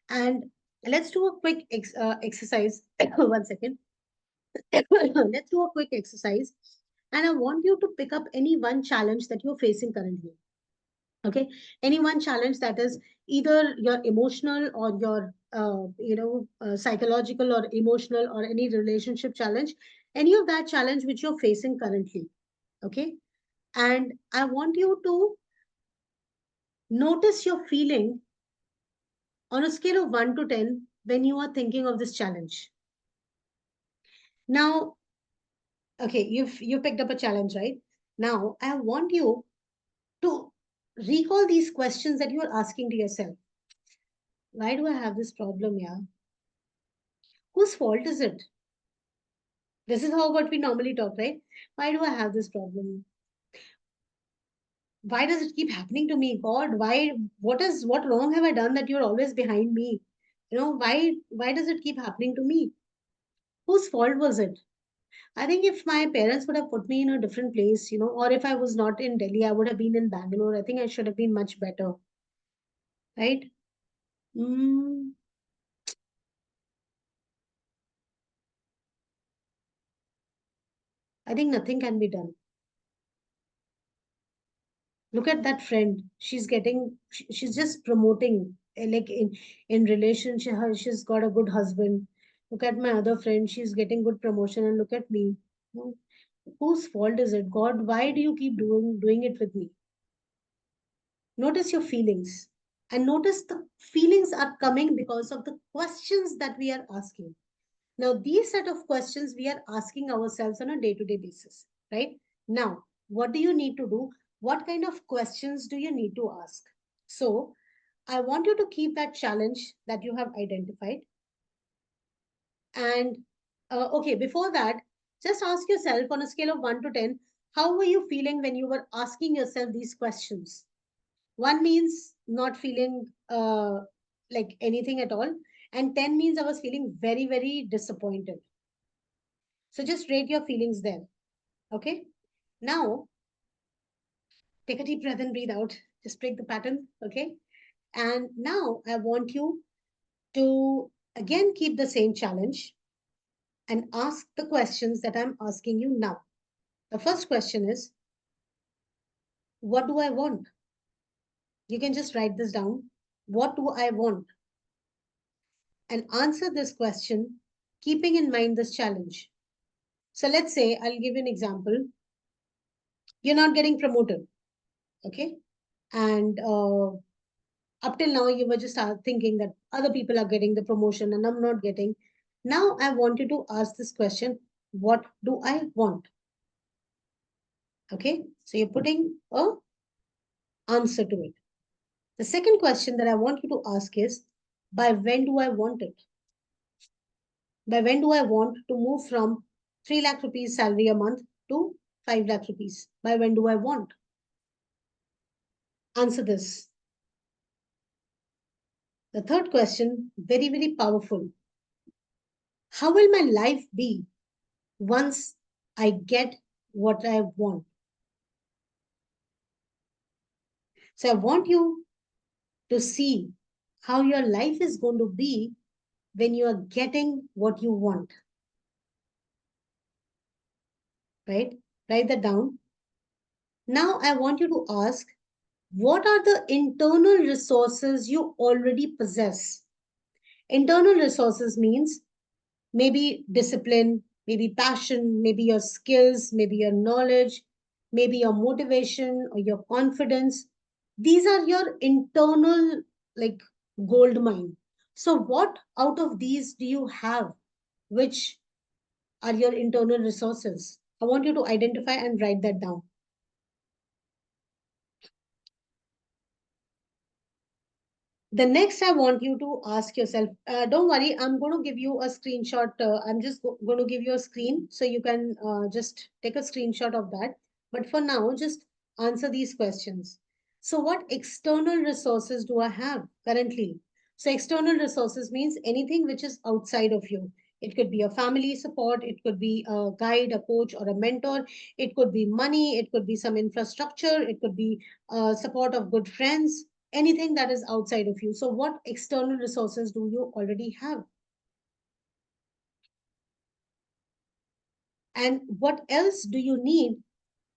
And let's do a quick exercise. One second. Let's do a quick exercise. And I want you to pick up any one challenge that you're facing currently. Okay. Any one challenge that is either your emotional or your, psychological or emotional or any relationship challenge, any of that challenge which you're facing currently. Okay. And I want you to notice your feeling on a scale of 1 to 10 when you are thinking of this challenge. Now, okay, you picked up a challenge, right? Now, I want you to recall these questions that you are asking to yourself. Why do I have this problem? Yeah. Whose fault is it? This is how what we normally talk, right? Why do I have this problem? Why does it keep happening to me? God, why? What wrong have I done that you're always behind me? Why does it keep happening to me? Whose fault was it? I think if my parents would have put me in a different place, or if I was not in Delhi, I would have been in Bangalore. I think I should have been much better, right? Mm, I think nothing can be done. Look at that friend. She's just promoting, like in relationship. She's got a good husband. Look at my other friend. She's getting good promotion, and look at me. Hmm, whose fault is it? God, why do you keep doing it with me? Notice your feelings, and notice the feelings are coming because of the questions that we are asking. Now, these set of questions we are asking ourselves on a day-to-day basis, right? Now, what do you need to do? What kind of questions do you need to ask? So, I want you to keep that challenge that you have identified. And okay, before that, just ask yourself on a scale of 1 to 10, how were you feeling when you were asking yourself these questions? 1 means not feeling like anything at all, and 10 means I was feeling very, very disappointed. So just rate your feelings there. Okay. Now, take a deep breath and breathe out. Just break the pattern. Okay. And now I want you to again keep the same challenge and ask the questions that I'm asking you now. The first question is, what do I want? You can just write this down. What do I want? And answer this question, keeping in mind this challenge. So let's say, I'll give you an example. You're not getting promoted. Okay. And up till now you were just thinking that other people are getting the promotion and I'm not getting. Now I want you to ask this question, what do I want? Okay, so you're putting a answer to it. The second question that I want you to ask is, by when do I want it? By when do I want to move from 3 lakh rupees salary a month to 5 lakh rupees? By when do I want? Answer this. The third question, very, very powerful. How will my life be once I get what I want? So I want you to see how your life is going to be when you are getting what you want, right? Write that down. Now I want you to ask, what are the internal resources you already possess? Internal resources means maybe discipline, maybe passion, maybe your skills, maybe your knowledge, maybe your motivation or your confidence. These are your internal, like, gold mine. So what out of these do you have, which are your internal resources? I want you to identify and write that down. The next, I want you to ask yourself, don't worry, I'm going to give you a screenshot. I'm just going to give you a screen so you can just take a screenshot of that. But for now, just answer these questions. So what external resources do I have currently? So external resources means anything which is outside of you. It could be a family support, it could be a guide, a coach, or a mentor. It could be money, it could be some infrastructure, it could be support of good friends, anything that is outside of you. So what external resources do you already have? And what else do you need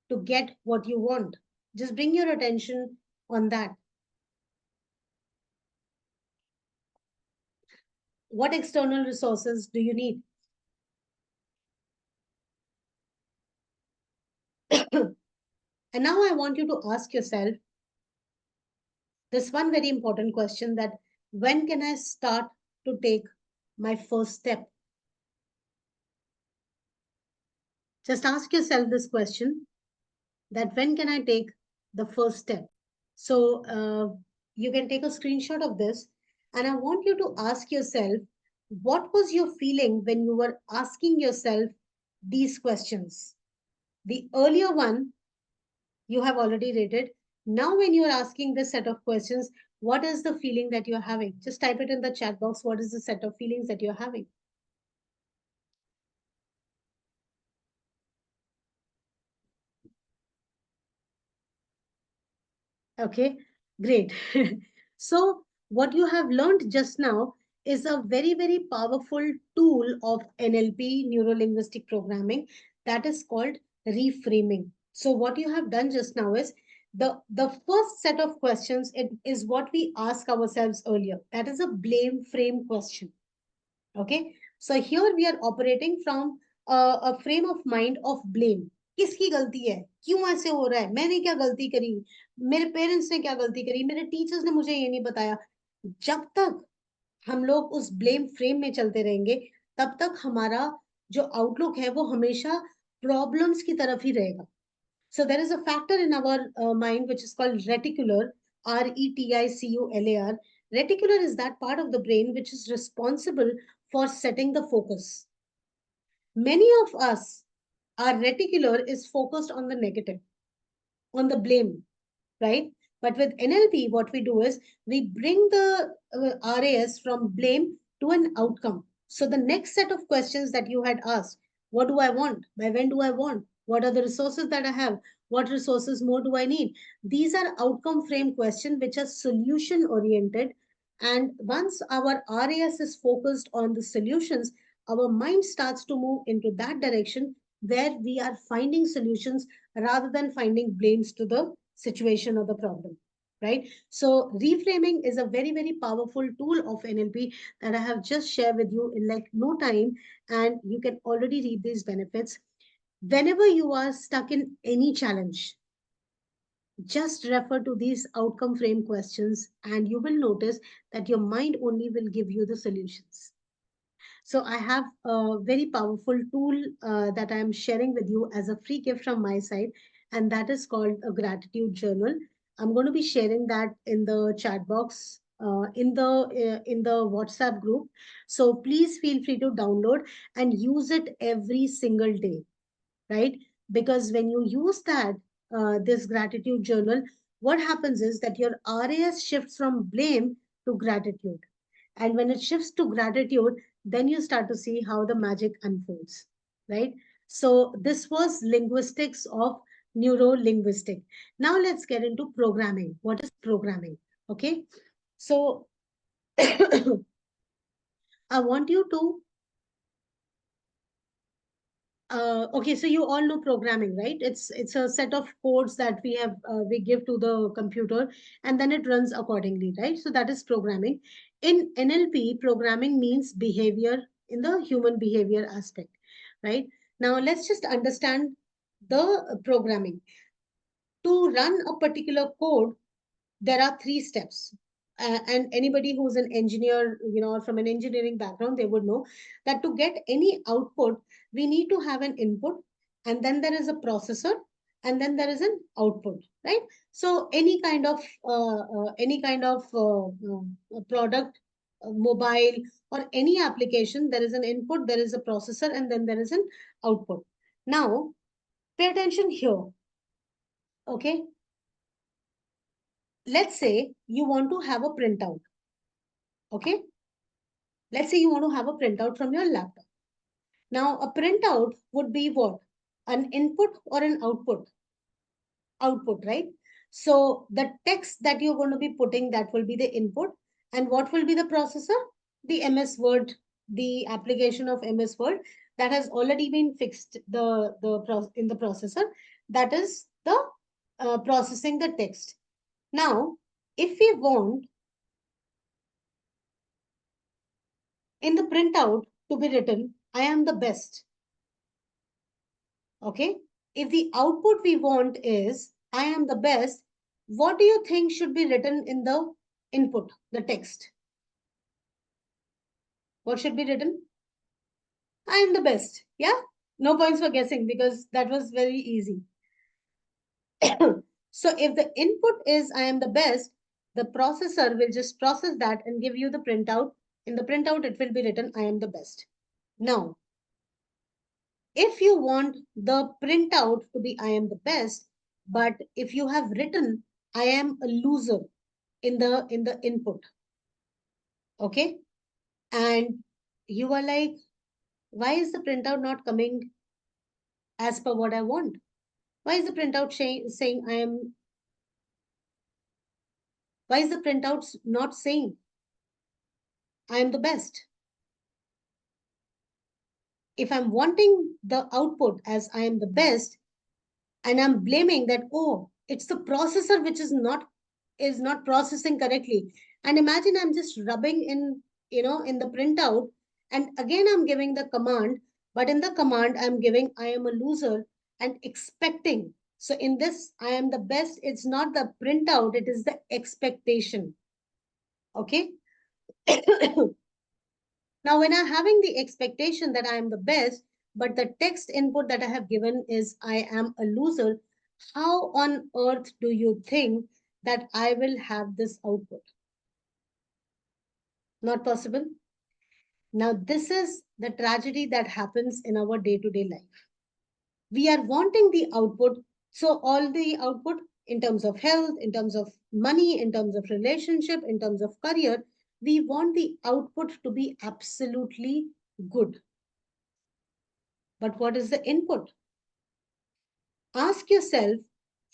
to get what you want? Just bring your attention on that. What external resources do you need? And now I want you to ask yourself this one very important question, that when can I start to take my first step? Just ask yourself this question, that when can I take the first step? So you can take a screenshot of this, and I want you to ask yourself, what was your feeling when you were asking yourself these questions? The earlier one you have already rated. Now, when you are asking this set of questions, what is the feeling that you're having? Just type it in the chat box. What is the set of feelings that you're having? Okay, great. So, what you have learned just now is a very, very powerful tool of NLP, neuro linguistic programming, that is called reframing. So, what you have done just now is the first set of questions, it is what we ask ourselves earlier. That is a blame frame question. Okay, so here we are operating from a frame of mind of blame. किसकी गलती है, क्यों ऐसे हो रहा है, मैंने क्या गलती करी, मेरे पेरेंट्स ने क्या गलती करी, मेरे टीचर्स ने मुझे ये नहीं बताया. जब तक हम लोग उस ब्लेम फ्रेम में चलते रहेंगे, तब तक हमारा जो आउटलुक है वो हमेशा प्रॉब्लम्स की तरफ ही रहेगा. So there is a factor in our mind which is called reticular, reticular. Reticular is that part of the brain which is responsible for setting the focus. Many of us, our reticular is focused on the negative, on the blame, right? But with NLP, what we do is we bring the RAS from blame to an outcome. So the next set of questions that you had asked, what do I want? By when do I want? What are the resources that I have? What resources more do I need? These are outcome frame questions which are solution oriented. And once our RAS is focused on the solutions, our mind starts to move into that direction where we are finding solutions rather than finding blames to the situation or the problem, right? So reframing is a very, very powerful tool of NLP that I have just shared with you in like no time, and you can already reap these benefits. Whenever you are stuck in any challenge, just refer to these outcome frame questions and you will notice that your mind only will give you the solutions. So I have a very powerful tool that I am sharing with you as a free gift from my side, and that is called a gratitude journal. I'm going to be sharing that in the chat box, in the WhatsApp group. So please feel free to download and use it every single day, right? Because when you use that this gratitude journal, what happens is that your RAS shifts from blame to gratitude, and when it shifts to gratitude, then you start to see how the magic unfolds, right? So this was linguistics of neuro-linguistic. Now let's get into programming. What is programming? Okay. So I want you to okay, so you all know programming, right? It's a set of codes that we give to the computer, and then it runs accordingly, right? So that is programming. In NLP, programming means behavior in the human behavior aspect, right? Now let's just understand the programming. To run a particular code, there are three steps. And anybody who's an engineer, or from an engineering background, they would know that to get any output, we need to have an input, and then there is a processor, and then there is an output, right? So any kind of product, mobile or any application, there is an input, there is a processor, and then there is an output. Now, pay attention here, okay? Let's say you want to have a printout. Okay. Let's say you want to have a printout from your laptop. Now, a printout would be what? An input or an output? Output, right? So the text that you're going to be putting, that will be the input. And what will be the processor? The MS Word, the application of MS Word that has already been fixed in the processor. That is the processing the text. Now, if we want in the printout to be written, I am the best. Okay. If the output we want is, I am the best, what do you think should be written in the input, the text? What should be written? I am the best. Yeah. No points for guessing because that was very easy. So if the input is, I am the best, the processor will just process that and give you the printout. In the printout, it will be written, I am the best. Now, if you want the printout to be I am the best, but if you have written I am a loser in the input. Okay. And you are like, why is the printout not coming as per what I want? Why is the printout saying I am, why is the printout not saying I am the best? If I'm wanting the output as I am the best, and I'm blaming that, oh, it's the processor which is not processing correctly. And imagine I'm just rubbing in the printout, and again I'm giving the command, but in the command I'm giving I am a loser and expecting. So in this I am the best, it's not the printout, it is the expectation. Okay. Now, when I'm having the expectation that I am the best, but the text input that I have given is I am a loser, how on earth do you think that I will have this output? Not possible. Now, this is the tragedy that happens in our day to day life. We are wanting the output. So, all the output in terms of health, in terms of money, in terms of relationship, in terms of career, we want the output to be absolutely good. But what is the input? Ask yourself,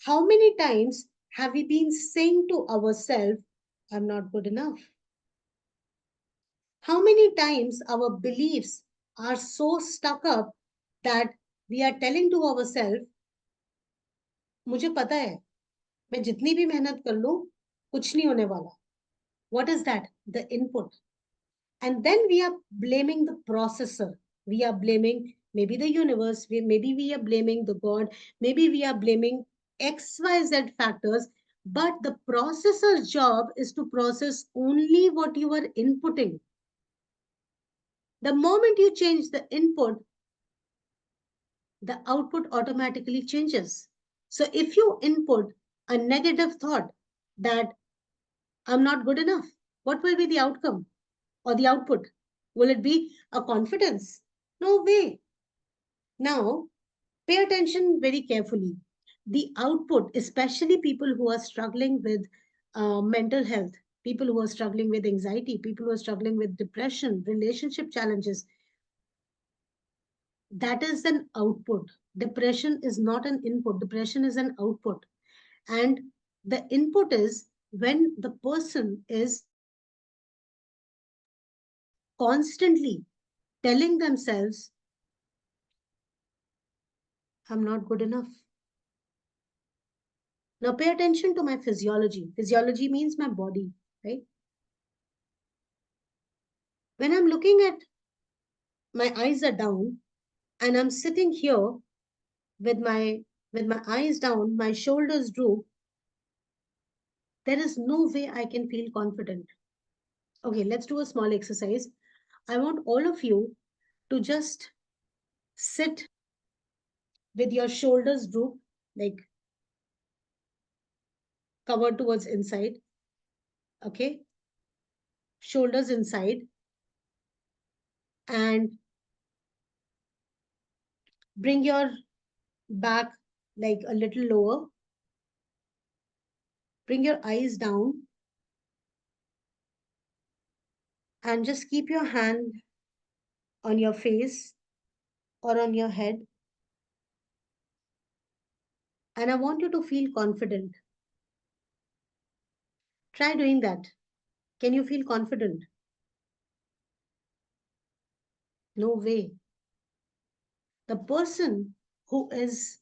how many times have we been saying to ourselves, I'm not good enough? How many times our beliefs are so stuck up that we are telling to ourselves, मुझे पता है, मैं जितनी भी मेहनत कर लूं, कुछ नहीं होने वाला. What is that? The input. And then we are blaming the processor. We are blaming maybe the universe, maybe we are blaming the God, maybe we are blaming XYZ factors, but the processor's job is to process only what you are inputting. The moment you change the input, the output automatically changes. So if you input a negative thought that I'm not good enough, what will be the outcome or the output? Will it be a confidence? No way. Now, pay attention very carefully. The output, especially people who are struggling with mental health, people who are struggling with anxiety, people who are struggling with depression, relationship challenges, that is an output. Depression is not an input, depression is an output. And the input is when the person is constantly telling themselves, I'm not good enough. Now pay attention to my physiology. Physiology means my body, right? When I'm looking at, my eyes are down and I'm sitting here with my eyes down, my shoulders droop, there is no way I can feel confident. Okay, let's do a small exercise. I want all of you to just sit with your shoulders droop, like covered towards inside. Okay, shoulders inside, and bring your back like a little lower. Bring your eyes down and just keep your hand on your face or on your head. And I want you to feel confident. Try doing that. Can you feel confident? No way. The person who is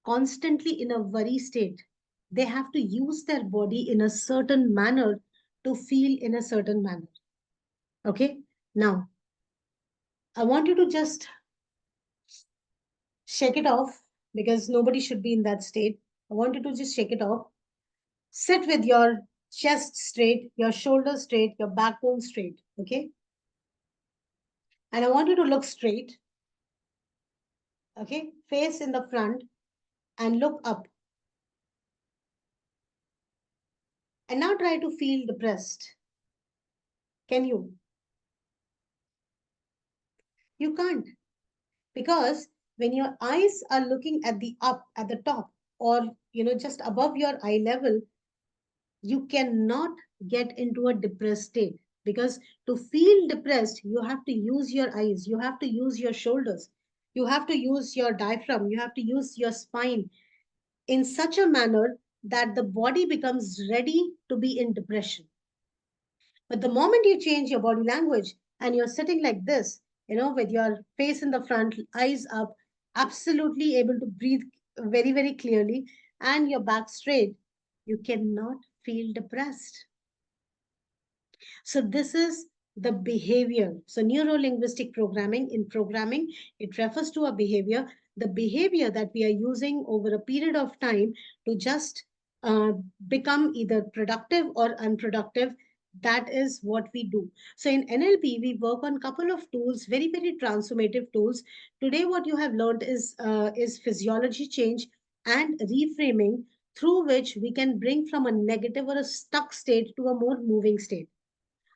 constantly in a worry state, they have to use their body in a certain manner to feel in a certain manner. Okay? Now, I want you to just shake it off because nobody should be in that state. I want you to just shake it off. Sit with your chest straight, your shoulders straight, your backbone straight. Okay? And I want you to look straight. Okay? Face in the front and look up. And now try to feel depressed. Can you? You can't. Because when your eyes are looking at the top, or just above your eye level, You cannot get into a depressed state, because to feel depressed, you have to use your eyes, you have to use your shoulders, you have to use your diaphragm, you have to use your spine in such a manner that the body becomes ready to be in depression. But the moment you change your body language and you're sitting like this, with your face in the front, eyes up, absolutely able to breathe very, very clearly, and your back straight, you cannot feel depressed. So this is the behavior. So neuro-linguistic programming, in programming, it refers to a behavior, the behavior that we are using over a period of time to just uh, become either productive or unproductive. That is what we do. So in NLP, we work on a couple of tools, very, very transformative tools. Today, what you have learned is physiology change and reframing, through which we can bring from a negative or a stuck state to a more moving state.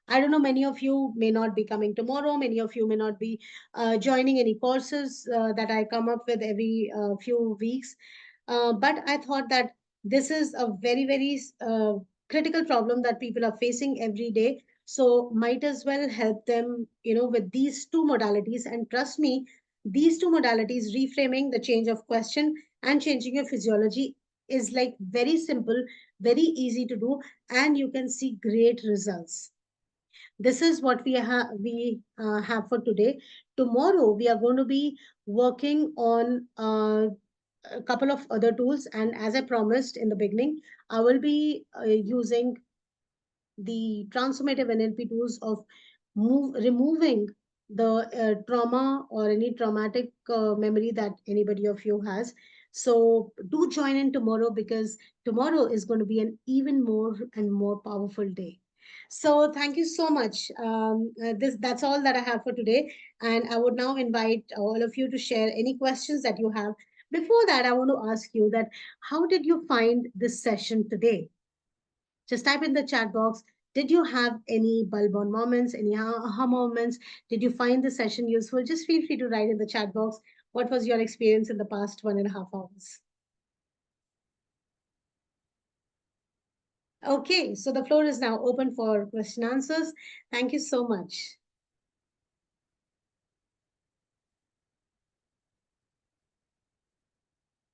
I don't know, many of you may not be coming tomorrow. Many of you may not be joining any courses that I come up with every few weeks. But I thought that this is a very, very critical problem that people are facing every day. So might as well help them, with these two modalities. And trust me, these two modalities, reframing, the change of question and changing your physiology, is like very simple, very easy to do, and you can see great results. This is what we have for today. Tomorrow we are going to be working on a couple of other tools, and as I promised in the beginning, I will be using the transformative NLP tools of removing the trauma or any traumatic memory that anybody of you has. So do join in tomorrow, because tomorrow is going to be an even more and more powerful day. So thank you so much. That's all that I have for today, and I would now invite all of you to share any questions that you have. Before that, I want to ask you that how did you find this session today? Just type in the chat box. Did you have any bulb on moments, any aha moments? Did you find the session useful? Just feel free to write in the chat box. What was your experience in the past 1.5 hours? Okay, so the floor is now open for question answers. Thank you so much.